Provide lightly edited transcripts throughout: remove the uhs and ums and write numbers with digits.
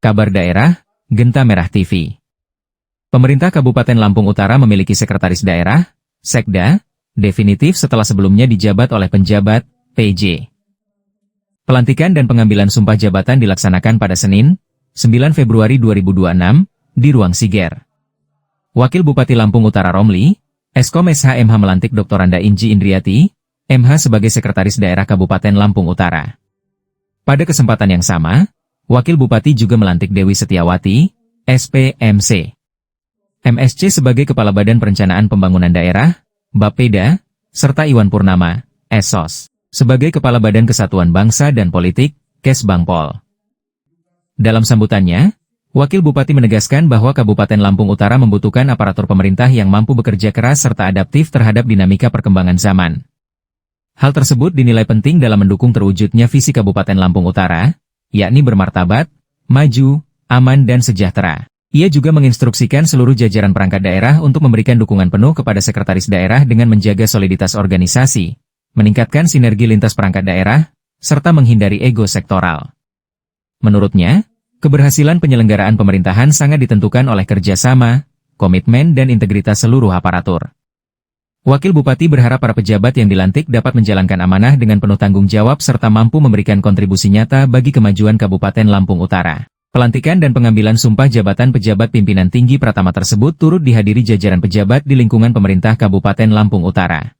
Kabar Daerah, Genta Merah TV. Pemerintah Kabupaten Lampung Utara memiliki sekretaris daerah, Sekda, definitif setelah sebelumnya dijabat oleh penjabat, PJ. Pelantikan dan pengambilan sumpah jabatan dilaksanakan pada Senin, 9 Februari 2026, di Ruang Siger. Wakil Bupati Lampung Utara Romli, Eskom SHMH melantik Dr. Randa Inji Indriati, MH sebagai Sekretaris Daerah Kabupaten Lampung Utara. Pada kesempatan yang sama, Wakil Bupati juga melantik Dewi Setiawati, SPMC. MSC sebagai Kepala Badan Perencanaan Pembangunan Daerah, Bapeda, serta Iwan Purnama, SOS, sebagai Kepala Badan Kesatuan Bangsa dan Politik, Kesbangpol. Dalam sambutannya, Wakil Bupati menegaskan bahwa Kabupaten Lampung Utara membutuhkan aparatur pemerintah yang mampu bekerja keras serta adaptif terhadap dinamika perkembangan zaman. Hal tersebut dinilai penting dalam mendukung terwujudnya visi Kabupaten Lampung Utara, yakni bermartabat, maju, aman dan sejahtera. Ia juga menginstruksikan seluruh jajaran perangkat daerah untuk memberikan dukungan penuh kepada sekretaris daerah dengan menjaga soliditas organisasi, meningkatkan sinergi lintas perangkat daerah, serta menghindari ego sektoral. Menurutnya, keberhasilan penyelenggaraan pemerintahan sangat ditentukan oleh kerjasama, komitmen dan integritas seluruh aparatur. Wakil Bupati berharap para pejabat yang dilantik dapat menjalankan amanah dengan penuh tanggung jawab serta mampu memberikan kontribusi nyata bagi kemajuan Kabupaten Lampung Utara. Pelantikan dan pengambilan sumpah jabatan pejabat pimpinan tinggi Pratama tersebut turut dihadiri jajaran pejabat di lingkungan pemerintah Kabupaten Lampung Utara.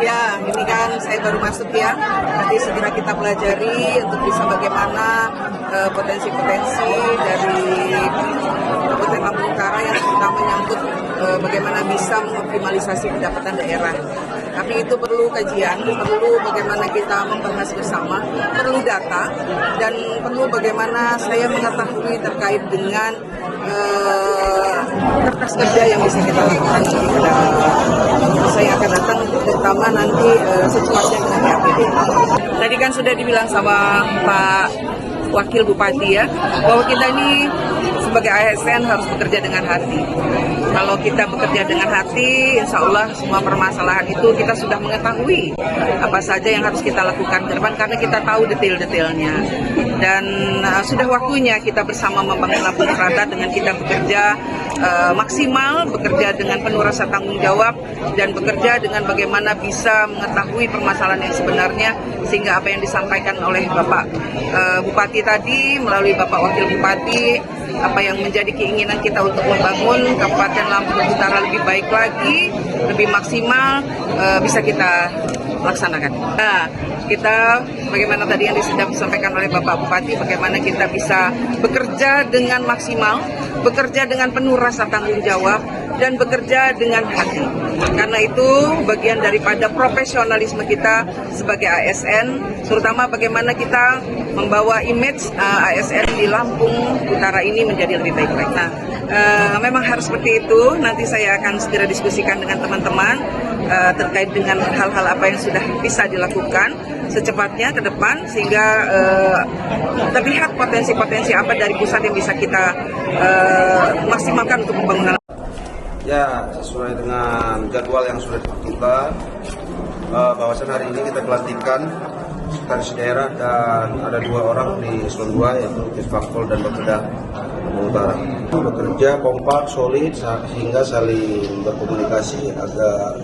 Ya, ini kan saya baru masuk ya. Nanti segera kita pelajari untuk bisa bagaimana potensi-potensi dari Kabupaten Lampung Utara yang terutama menyangkut bagaimana bisa mengoptimalisasi pendapatan daerah. Tapi itu perlu kajian, perlu bagaimana kita membahas bersama, perlu data, dan perlu bagaimana saya mengetahui terkait dengan kertas kerja yang bisa kita lakukan di kedepan. Saya akan datang terutama nanti secepatnya dengan APD. Tadi kan sudah dibilang sama Pak Wakil Bupati ya, bahwa kita ini sebagai ASN harus bekerja dengan hati. Kalau kita bekerja dengan hati, insya Allah semua permasalahan itu kita sudah mengetahui apa saja yang harus kita lakukan ke depan karena kita tahu detail-detailnya. Dan sudah waktunya kita bersama membangun Lampung Utara dengan kita bekerja maksimal, bekerja dengan penuh rasa tanggung jawab, dan bekerja dengan bagaimana bisa mengetahui permasalahan yang sebenarnya, sehingga apa yang disampaikan oleh Bapak Bupati tadi melalui Bapak Wakil Bupati, apa yang menjadi keinginan kita untuk membangun Kabupaten Lampung Utara lebih baik lagi, lebih maksimal, bisa kita laksanakan. Nah, kita bagaimana tadi yang sudah disampaikan oleh Bapak Bupati, bagaimana kita bisa bekerja dengan maksimal, bekerja dengan penuh rasa tanggung jawab, dan bekerja dengan hati. Karena itu bagian daripada profesionalisme kita sebagai ASN, terutama bagaimana kita membawa image ASN di Lampung Utara ini menjadi lebih baik. Nah, memang harus seperti itu. Nanti saya akan segera diskusikan dengan teman-teman terkait dengan hal-hal apa yang sudah bisa dilakukan secepatnya ke depan, sehingga terlihat potensi-potensi apa dari pusat yang bisa kita maksimalkan untuk pembangunan. Ya, sesuai dengan jadwal yang sudah ditentukan, bahwasan hari ini kita pelantikan sekretaris daerah dan ada 2 orang di Eselon 2, yaitu Kesbangpol dan Bapeda Lampung Utara. Bekerja kompak, solid, sehingga saling berkomunikasi agar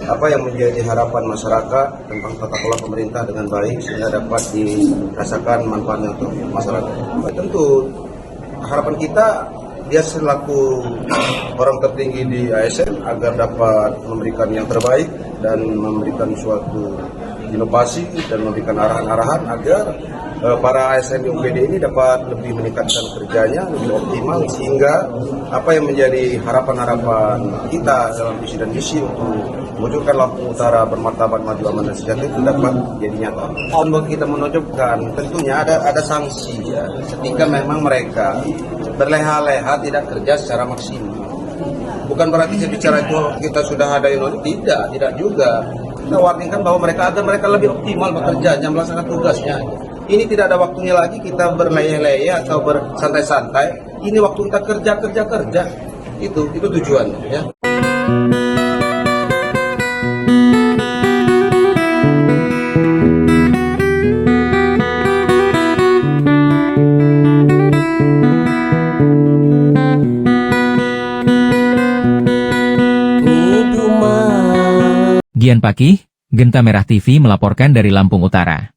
apa yang menjadi harapan masyarakat tentang tata kelola pemerintah dengan baik sehingga dapat dirasakan manfaatnya untuk masyarakat. Tentu harapan kita dia selaku orang tertinggi di ASN agar dapat memberikan yang terbaik dan memberikan suatu inovasi dan memberikan arahan-arahan agar para ASN di UPD ini dapat lebih meningkatkan kerjanya, lebih optimal sehingga apa yang menjadi harapan-harapan kita dalam visi dan misi untuk mewujudkan Lampung Utara bermartabat maju aman dan sejahtera itu dapat jadi nyata. Untuk kita menunjukkan tentunya ada sanksi ya, ketika memang mereka berleha-leha tidak kerja secara maksimal. Bukan berarti saya bicara itu kita sudah ada yang tidak juga. Kita warningkan bahwa agar mereka lebih optimal bekerjanya, melaksanakan tugasnya. Ini tidak ada waktunya lagi kita berleyeh-leyeh atau bersantai-santai. Ini waktu kita kerja. Itu tujuannya ya. Gian Pakih, Genta Merah TV melaporkan dari Lampung Utara.